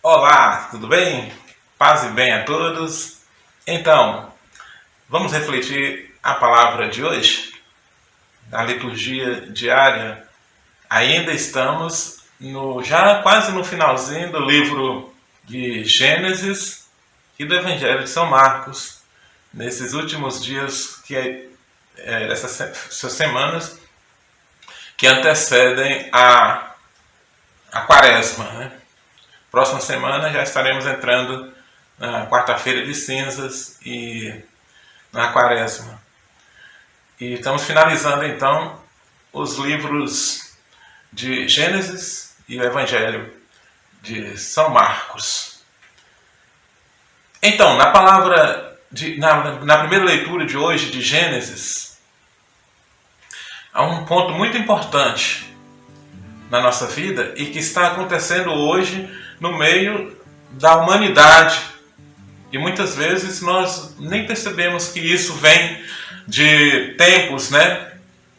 Olá, tudo bem? Paz e bem a todos. Então, vamos refletir a palavra de hoje? Na liturgia diária, ainda estamos já quase no finalzinho do livro de Gênesis e do Evangelho de São Marcos, nesses últimos dias, essas semanas que antecedem a quaresma, né? Próxima semana já estaremos entrando na quarta-feira de cinzas e na quaresma. E estamos finalizando então os livros de Gênesis e o Evangelho de São Marcos. Então, na primeira leitura de hoje de Gênesis, há um ponto muito importante na nossa vida e que está acontecendo hoje no meio da humanidade. E muitas vezes nós nem percebemos que isso vem de tempos, né?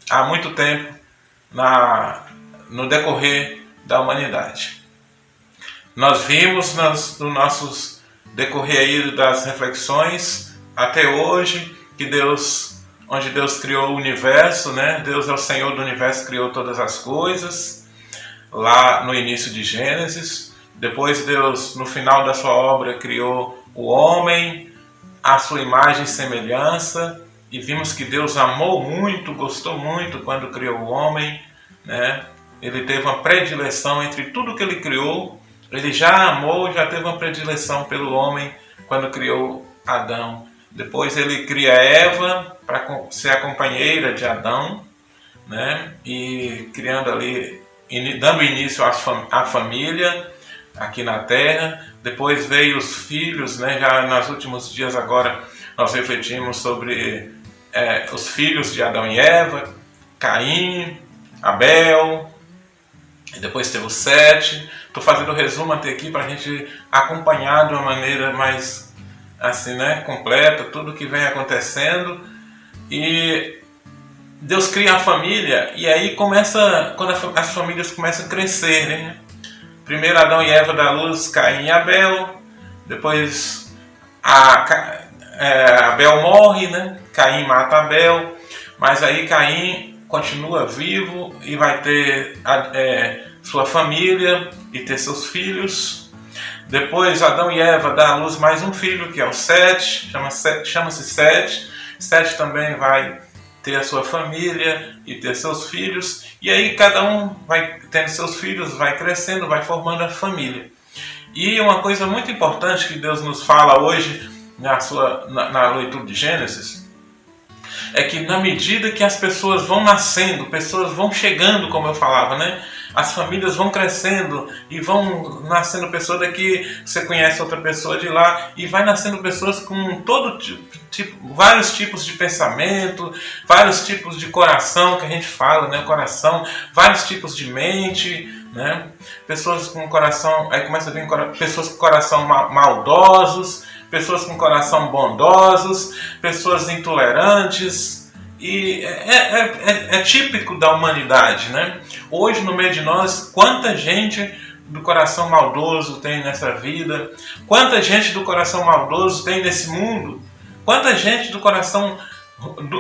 Há muito tempo no decorrer da humanidade. Nós vimos no nossos decorrer aí das reflexões até hoje que onde Deus criou o universo, né? Deus é o Senhor do universo, criou todas as coisas lá no início de Gênesis. Depois Deus, no final da sua obra, criou o homem, à sua imagem e semelhança, e vimos que Deus amou muito, gostou muito quando criou o homem, né? Ele teve uma predileção entre tudo que ele criou, ele já amou, já teve uma predileção pelo homem quando criou Adão. Depois ele cria Eva para ser a companheira de Adão, né? E criando ali, dando início à família aqui na Terra. Depois veio os filhos, né? Já nos últimos dias agora nós refletimos sobre os filhos de Adão e Eva, Caim, Abel, e depois teve o Sete. Estou fazendo o resumo até aqui para a gente acompanhar de uma maneira mais assim, né, completa, tudo que vem acontecendo. E Deus cria a família, e aí quando as famílias começam a crescer, né? Primeiro Adão e Eva dá luz, Caim e Abel. Depois Abel morre, né? Caim mata Abel. Mas aí Caim continua vivo e vai ter sua família e ter seus filhos. Depois Adão e Eva dão à luz mais um filho, que é o Sete. Chama-se Sete. Sete também vai ter a sua família e ter seus filhos, e aí cada um vai tendo seus filhos, vai crescendo, vai formando a família. E uma coisa muito importante que Deus nos fala hoje na leitura de Gênesis é que na medida que as pessoas vão nascendo, pessoas vão chegando, como eu falava, né? As famílias vão crescendo e vão nascendo pessoas daqui, você conhece outra pessoa de lá, e vai nascendo pessoas com vários tipos de pensamento, vários tipos de coração, que a gente fala, né? Coração, vários tipos de mente, né? Pessoas com coração, aí começa a vir pessoas com coração maldosos, pessoas com coração bondosos, pessoas intolerantes. E é típico da humanidade, né? Hoje, no meio de nós, quanta gente do coração maldoso tem nessa vida, quanta gente do coração maldoso tem nesse mundo, quanta gente do coração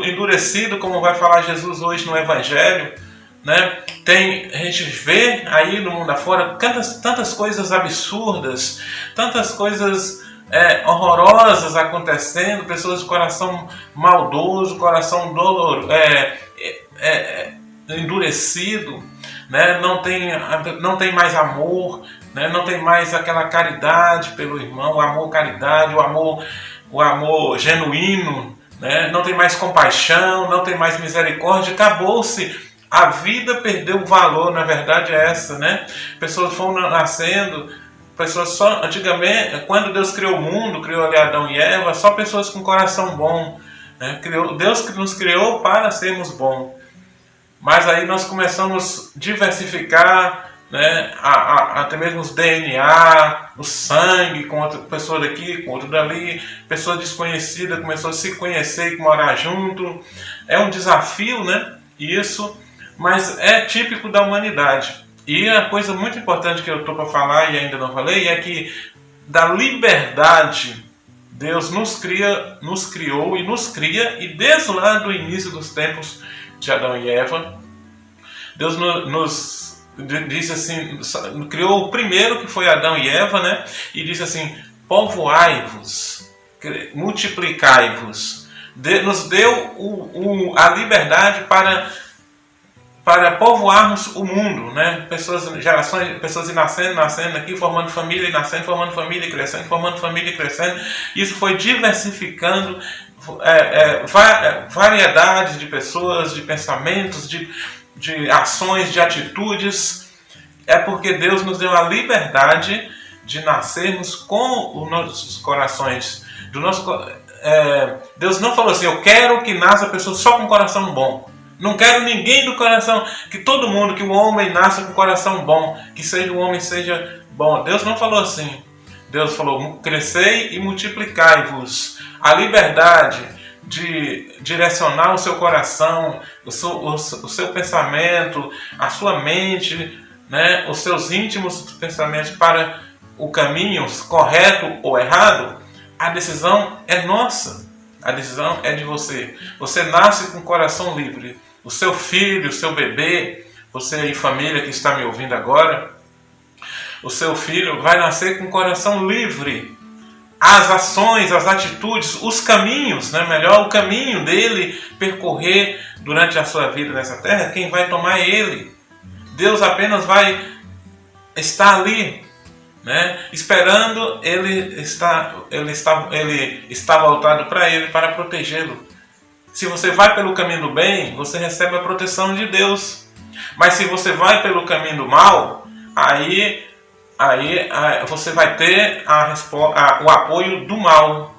endurecido, como vai falar Jesus hoje no Evangelho, né? A gente vê aí no mundo afora tantas coisas absurdas, tantas coisas horrorosas acontecendo, pessoas de coração maldoso, coração endurecido, né? Não tem mais amor, né? Não tem mais aquela caridade pelo irmão, o amor caridade, o amor genuíno, né? Não tem mais compaixão, não tem mais misericórdia, acabou-se. A vida perdeu o valor, na verdade é essa, né? Pessoas foram nascendo, antigamente, quando Deus criou o mundo, criou ali Adão e Eva, só pessoas com coração bom, né? Deus que nos criou para sermos bons. Mas aí nós começamos a diversificar, né? Até mesmo os DNA, o sangue, com outra pessoa daqui, com outra dali, pessoa desconhecida começou a se conhecer e morar junto. É um desafio, né? Isso, mas é típico da humanidade. E a coisa muito importante que eu estou para falar e ainda não falei é que da liberdade Deus nos criou e nos cria, e desde lá do início dos tempos de Adão e Eva, Deus nos disse assim, criou o primeiro, que foi Adão e Eva, né? E disse assim: povoai-vos, multiplicai-vos. Nos deu a liberdade para povoarmos o mundo, né? Gerações, pessoas nascendo aqui, formando família, e nascendo, formando família, e crescendo, formando família, e crescendo. Isso foi diversificando variedades de pessoas, de pensamentos, de ações, de atitudes. É porque Deus nos deu a liberdade de nascermos com os nossos corações. Deus não falou assim: eu quero que nasça a pessoa só com coração bom. Não quero ninguém do coração, que o homem nasça com coração bom, que o homem seja bom. Deus não falou assim. Deus falou: crescei e multiplicai-vos. A liberdade de direcionar o seu coração, o seu pensamento, a sua mente, né, os seus íntimos pensamentos para o caminho correto ou errado, a decisão é nossa. A decisão é de você. Você nasce com o coração livre. O seu filho, o seu bebê, você aí, família que está me ouvindo agora, o seu filho vai nascer com o coração livre. As ações, as atitudes, os caminhos, né? Melhor, o caminho dele percorrer durante a sua vida nessa terra, quem vai tomar é ele. Deus apenas vai estar ali, né? Esperando, ele está voltado para ele, para protegê-lo. Se você vai pelo caminho do bem, você recebe a proteção de Deus. Mas se você vai pelo caminho do mal, aí você vai ter o apoio do mal.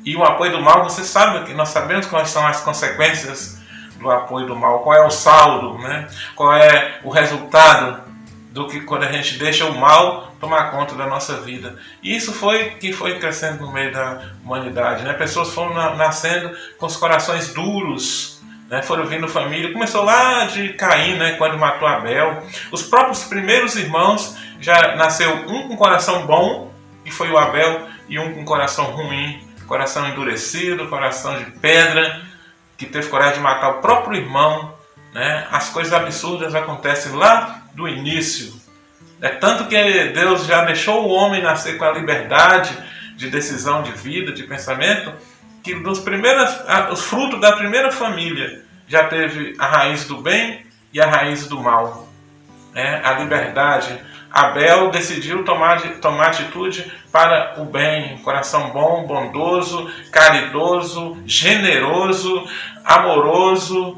E o apoio do mal, você sabe que nós sabemos quais são as consequências do apoio do mal. Qual é o saldo, né? Qual é o resultado do que quando a gente deixa o mal tomar conta da nossa vida. E isso foi crescendo no meio da humanidade, né? Pessoas foram nascendo com os corações duros, né? Foram vindo família. Começou lá de Caim, né? Quando matou Abel. Os próprios primeiros irmãos, já nasceu um com coração bom, que foi o Abel, e um com coração ruim, coração endurecido, coração de pedra, que teve coragem de matar o próprio irmão, né? As coisas absurdas acontecem lá do início. É tanto que Deus já deixou o homem nascer com a liberdade de decisão de vida, de pensamento, que os frutos da primeira família já teve a raiz do bem e a raiz do mal. A liberdade. Abel decidiu tomar atitude para o bem, coração bom, bondoso, caridoso, generoso, amoroso,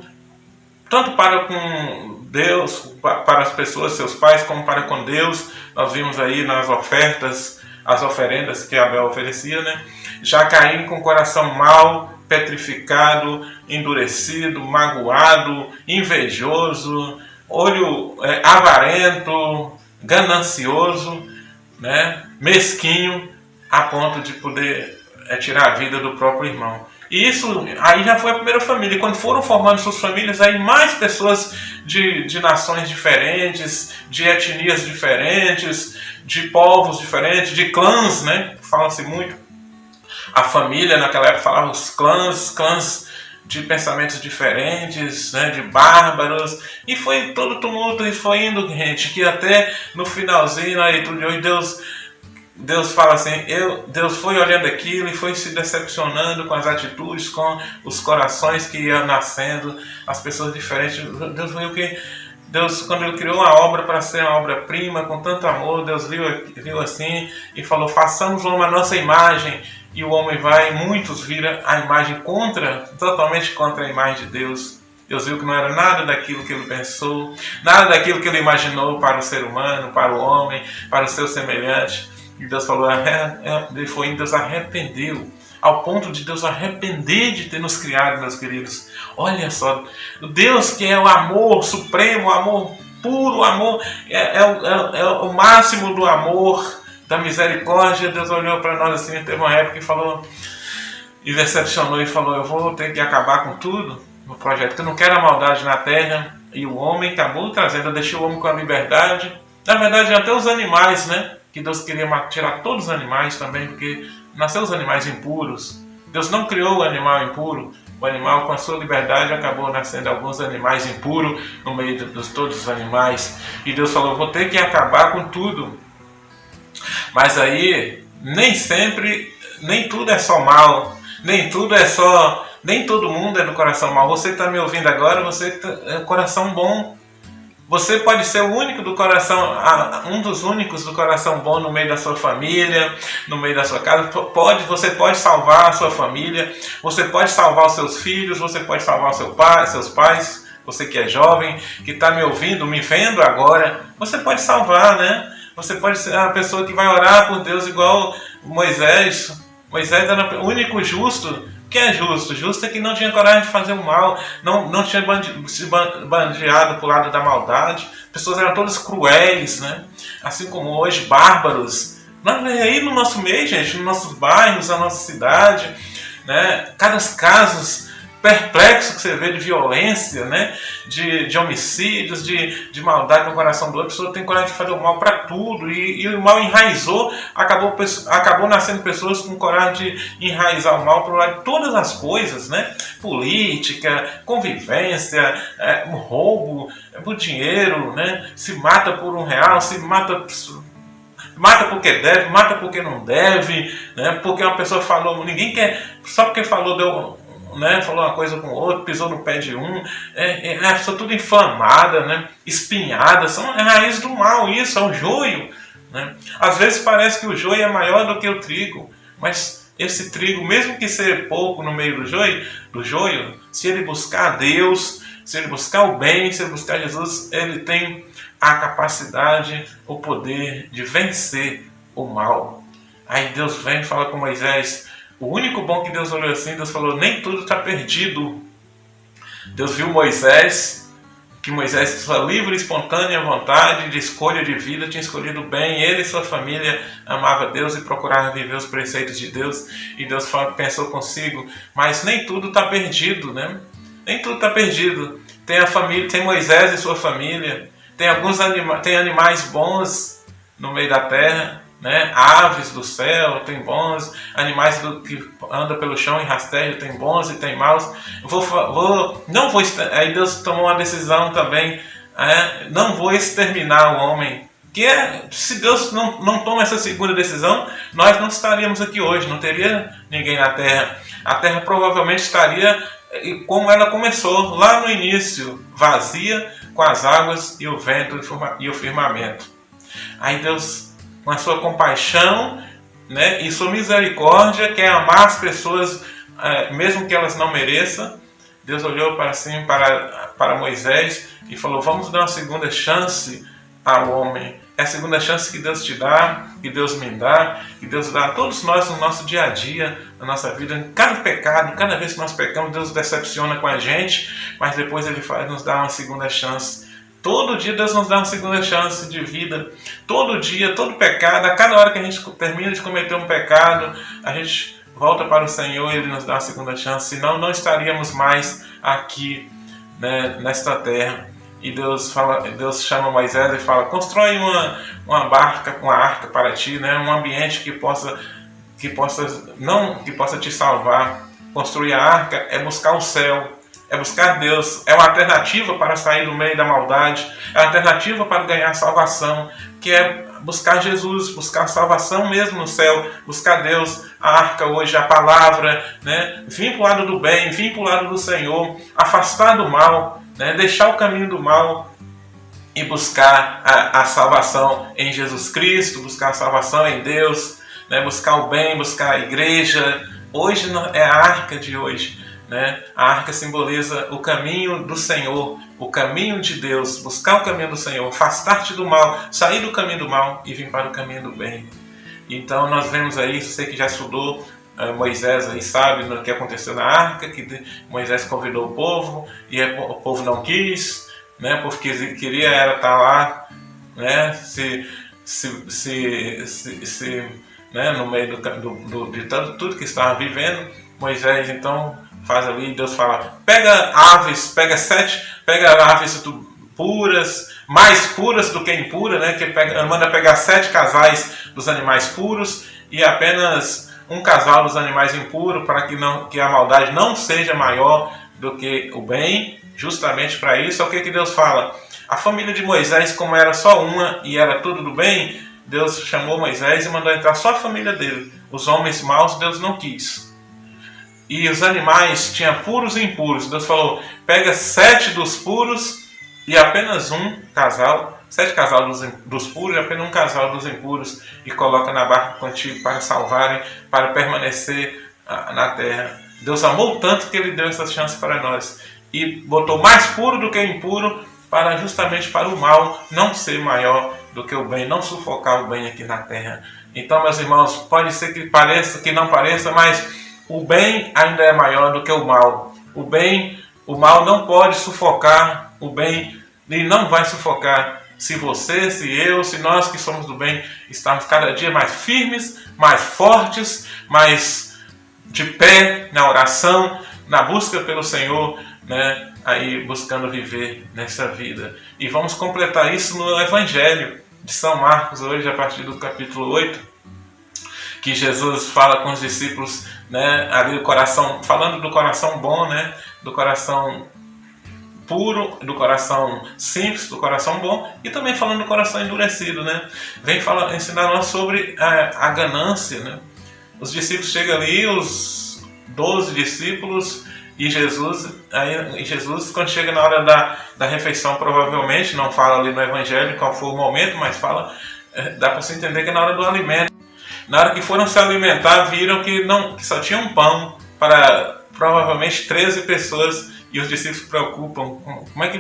tanto para com Deus, para as pessoas, seus pais, como para com Deus. Nós vimos aí nas ofertas, as oferendas que Abel oferecia, né? Já Caim com o coração mau, petrificado, endurecido, magoado, invejoso, olho avarento, ganancioso, né? Mesquinho, a ponto de poder tirar a vida do próprio irmão. E isso aí já foi a primeira família. E quando foram formando suas famílias, aí mais pessoas de nações diferentes, de etnias diferentes, de povos diferentes, de clãs, né? Fala-se muito. A família naquela época falava os clãs de pensamentos diferentes, né? De bárbaros. E foi todo tumulto, e foi indo, gente, que até no finalzinho, na leitura de hoje, Deus fala assim, Deus foi olhando aquilo e foi se decepcionando com as atitudes, com os corações que iam nascendo, as pessoas diferentes. Deus, quando Ele criou uma obra para ser uma obra-prima, com tanto amor, Deus viu assim e falou: façamos o homem à nossa imagem. E o homem muitos viram a imagem totalmente contra a imagem de Deus. Deus viu que não era nada daquilo que Ele pensou, nada daquilo que Ele imaginou para o ser humano, para o homem, para o seu semelhante. E Deus falou, Deus arrependeu, ao ponto de Deus arrepender de ter nos criado, meus queridos. Olha só, Deus que é o amor supremo, o amor puro, o amor é o máximo do amor, da misericórdia. Deus olhou para nós assim, teve uma época que falou, e decepcionou e falou: eu vou ter que acabar com tudo no projeto, porque eu não quero a maldade na terra, E o homem acabou trazendo, deixou o homem com a liberdade. Na verdade, até os animais, né? Que Deus queria tirar todos os animais também, porque nasceu os animais impuros. Deus não criou o animal impuro. O animal, com a sua liberdade, acabou nascendo alguns animais impuros no meio de todos os animais. E Deus falou, vou ter que acabar com tudo. Mas aí, nem sempre, nem tudo é só mal. Nem tudo é só... Nem todo mundo é do coração mal. Você está me ouvindo agora, você é coração bom. Você pode ser o único do coração, um dos únicos do coração bom no meio da sua família, no meio da sua casa. Você pode salvar a sua família, você pode salvar os seus filhos, você pode salvar seus pais, você que é jovem, que está me ouvindo, me vendo agora, você pode salvar, né? Você pode ser a pessoa que vai orar por Deus igual Moisés. Moisés era o único justo. O que é justo? Justo é que não tinha coragem de fazer o mal, não tinha se bandeado para o lado da maldade. As pessoas eram todas cruéis, né? Assim como hoje, bárbaros. Aí no nosso meio, gente, nos nossos bairros, na nossa cidade, né? Cada casos perplexo que você vê de violência, né? de homicídios, de maldade no coração do outro. A pessoa tem coragem de fazer o mal para tudo, e o mal enraizou, acabou nascendo pessoas com coragem de enraizar o mal para o lado de todas as coisas, né? Política, convivência, roubo, por dinheiro, né? Se mata por R$1, se mata porque deve, mata porque não deve, né? Porque uma pessoa falou, ninguém quer, só porque falou, falou uma coisa com o outro, pisou no pé de um, a pessoa tudo inflamada, né? Espinhada, são a raiz do mal, isso, é o joio, né? Às vezes parece que o joio é maior do que o trigo, mas esse trigo, mesmo que seja pouco no meio do joio, se ele buscar Deus, se ele buscar o bem, se ele buscar Jesus, ele tem a capacidade, o poder de vencer o mal. Aí Deus vem e fala com Moisés. O único bom que Deus olhou assim, Deus falou, nem tudo está perdido. Deus viu Moisés, que Moisés, sua livre e espontânea vontade de escolha de vida, tinha escolhido bem. Ele e sua família amava Deus e procurava viver os preceitos de Deus. E Deus pensou consigo, mas nem tudo está perdido, né? Nem tudo está perdido. Tem a família, tem Moisés e sua família. Tem animais bons no meio da terra, né? Aves do céu, tem bons. Animais que andam pelo chão e rastejam, tem bons e tem maus. Aí Deus tomou uma decisão também. Não vou exterminar o homem. Se Deus não toma essa segunda decisão, nós não estaríamos aqui hoje, não teria ninguém na terra. A terra provavelmente estaria como ela começou, lá no início, vazia, com as águas e o vento e o firmamento. Aí Deus, com a sua compaixão, né, e sua misericórdia, quer amar as pessoas, mesmo que elas não mereçam. Deus olhou para Moisés e falou, vamos dar uma segunda chance ao homem. É a segunda chance que Deus te dá, que Deus me dá, que Deus dá a todos nós no nosso dia a dia, na nossa vida. Em cada pecado, cada vez que nós pecamos, Deus decepciona com a gente, mas depois Ele nos dá uma segunda chance. Todo dia Deus nos dá uma segunda chance de vida. Todo dia, todo pecado, a cada hora que a gente termina de cometer um pecado, a gente volta para o Senhor e Ele nos dá uma segunda chance. Senão não estaríamos mais aqui, né, nesta terra. E Deus chama Moisés e fala, constrói uma arca para ti, né? Um ambiente que possa te salvar. Construir a arca é buscar o céu, é buscar Deus, é uma alternativa para sair do meio da maldade, é uma alternativa para ganhar salvação, que é buscar Jesus, buscar salvação mesmo no céu, buscar Deus, a arca hoje, a palavra, né? Vir para o lado do bem, vir para o lado do Senhor, afastar do mal, né? Deixar o caminho do mal e buscar a salvação em Jesus Cristo, buscar a salvação em Deus, né? Buscar o bem, buscar a igreja. Hoje é a arca de hoje, né? A arca simboliza o caminho do Senhor, o caminho de Deus, buscar o caminho do Senhor, afastar-te do mal, sair do caminho do mal e vir para o caminho do bem. Então nós vemos aí, você que já estudou Moisés aí sabe o que aconteceu na arca, que Moisés convidou o povo e o povo não quis, né, porque queria era estar lá, né, né, no meio de tudo que estava vivendo. Moisés então faz ali, Deus fala, pega aves puras, mais puras do que impura, né? Que manda pegar 7 casais dos animais puros e apenas um casal dos animais impuros, para que a maldade não seja maior do que o bem. Justamente para isso, é o que Deus fala. A família de Moisés, como era só uma e era tudo do bem, Deus chamou Moisés e mandou entrar só a família dele. Os homens maus Deus não quis. E os animais tinha puros e impuros. Deus falou, pega 7 dos puros e apenas um casal, 7 casais dos puros e apenas um casal dos impuros, e coloca na barca contigo para salvarem, para permanecer na terra. Deus amou tanto que ele deu essa chance para nós. E botou mais puro do que impuro, justamente para o mal não ser maior do que o bem, não sufocar o bem aqui na terra. Então, meus irmãos, pode ser que pareça, que não pareça, mas o bem ainda é maior do que o mal. O mal não pode sufocar o bem, e não vai sufocar se você, se eu, se nós que somos do bem, estamos cada dia mais firmes, mais fortes, mais de pé na oração, na busca pelo Senhor, né? Aí buscando viver nessa vida. E vamos completar isso no Evangelho de São Marcos, hoje, a partir do capítulo 8, que Jesus fala com os discípulos, né, ali do coração, falando do coração bom, né, do coração puro, do coração simples, do coração bom, e também falando do coração endurecido, né. Vem ensinar nós sobre a ganância, né. Os discípulos chegam ali, os 12 discípulos, e Jesus, quando chega na hora da refeição, provavelmente, não fala ali no Evangelho qual foi o momento, mas fala, dá para se entender que é na hora do alimento. Na hora que foram se alimentar, viram que só tinha um pão para provavelmente 13 pessoas, e os discípulos se preocupam, como é que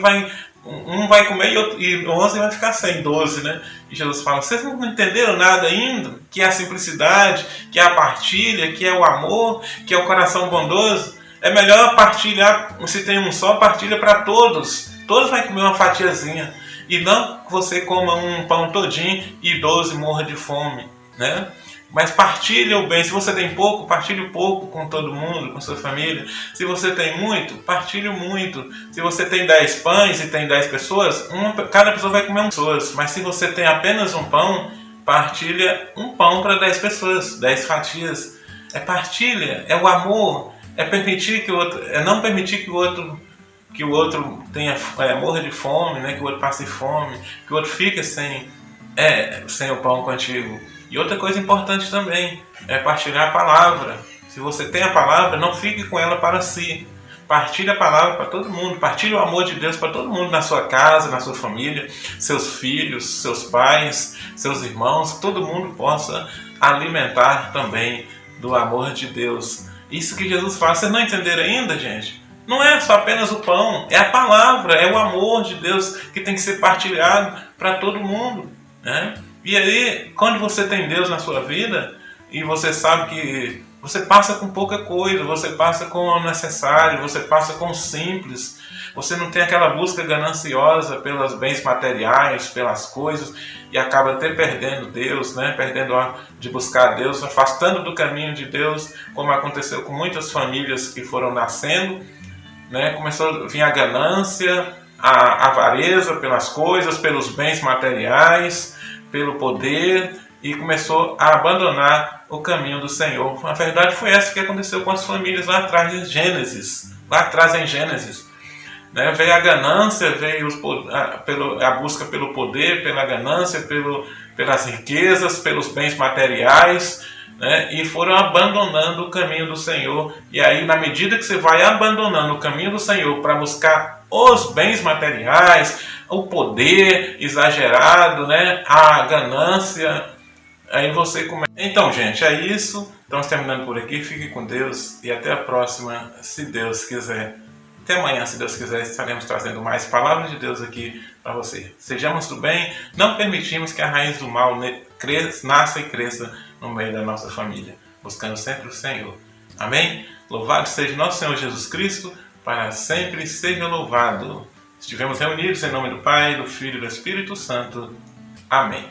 um vai comer e 11 vai ficar sem, 12, né? E Jesus fala, vocês não entenderam nada ainda? Que é a simplicidade, que é a partilha, que é o amor, que é o coração bondoso. É melhor partilhar, se tem um só, partilha para todos. Todos vão comer uma fatiazinha. E não que você coma um pão todinho e 12 morra de fome, né? Mas partilha o bem. Se você tem pouco, partilhe pouco com todo mundo, com sua família. Se você tem muito, partilhe muito. Se você tem 10 pães e tem 10 pessoas, cada pessoa vai comer pessoas. Mas se você tem apenas um pão, partilha um pão para 10 pessoas, 10 fatias. É partilha, é o amor. É permitir que o outro, não permitir que o outro tenha morra de fome, né? Que o outro passe fome, que o outro fique sem o pão contigo. E outra coisa importante também é partilhar a palavra. Se você tem a palavra, não fique com ela para si. Partilhe a palavra para todo mundo. Partilhe o amor de Deus para todo mundo, na sua casa, na sua família, seus filhos, seus pais, seus irmãos, que todo mundo possa alimentar também do amor de Deus. Isso que Jesus fala, vocês não entenderam ainda, gente? Não é só apenas o pão, é a palavra, é o amor de Deus que tem que ser partilhado para todo mundo, né? E aí, quando você tem Deus na sua vida, e você sabe que você passa com pouca coisa, você passa com o necessário, você passa com o simples, você não tem aquela busca gananciosa pelos bens materiais, pelas coisas, e acaba até perdendo Deus, né? Perdendo de buscar Deus, afastando do caminho de Deus, como aconteceu com muitas famílias que foram nascendo, né? Começou a vir a ganância, a avareza pelas coisas, pelos bens materiais, pelo poder, e começou a abandonar o caminho do Senhor. A verdade foi essa que aconteceu com as famílias lá atrás em Gênesis. Né? Veio a ganância, veio a busca pelo poder, pela ganância, pelas riquezas, pelos bens materiais, né? E foram abandonando o caminho do Senhor. E aí, na medida que você vai abandonando o caminho do Senhor para buscar os bens materiais, o poder exagerado, né? A ganância, aí você começa. Então, gente, é isso. Estamos terminando por aqui. Fique com Deus e até a próxima, se Deus quiser. Até amanhã, se Deus quiser, estaremos trazendo mais palavras de Deus aqui para você. Sejamos do bem, não permitimos que a raiz do mal nasça e cresça no meio da nossa família, buscando sempre o Senhor. Amém? Louvado seja nosso Senhor Jesus Cristo, para sempre seja louvado. Estivemos reunidos em nome do Pai, do Filho e do Espírito Santo. Amém.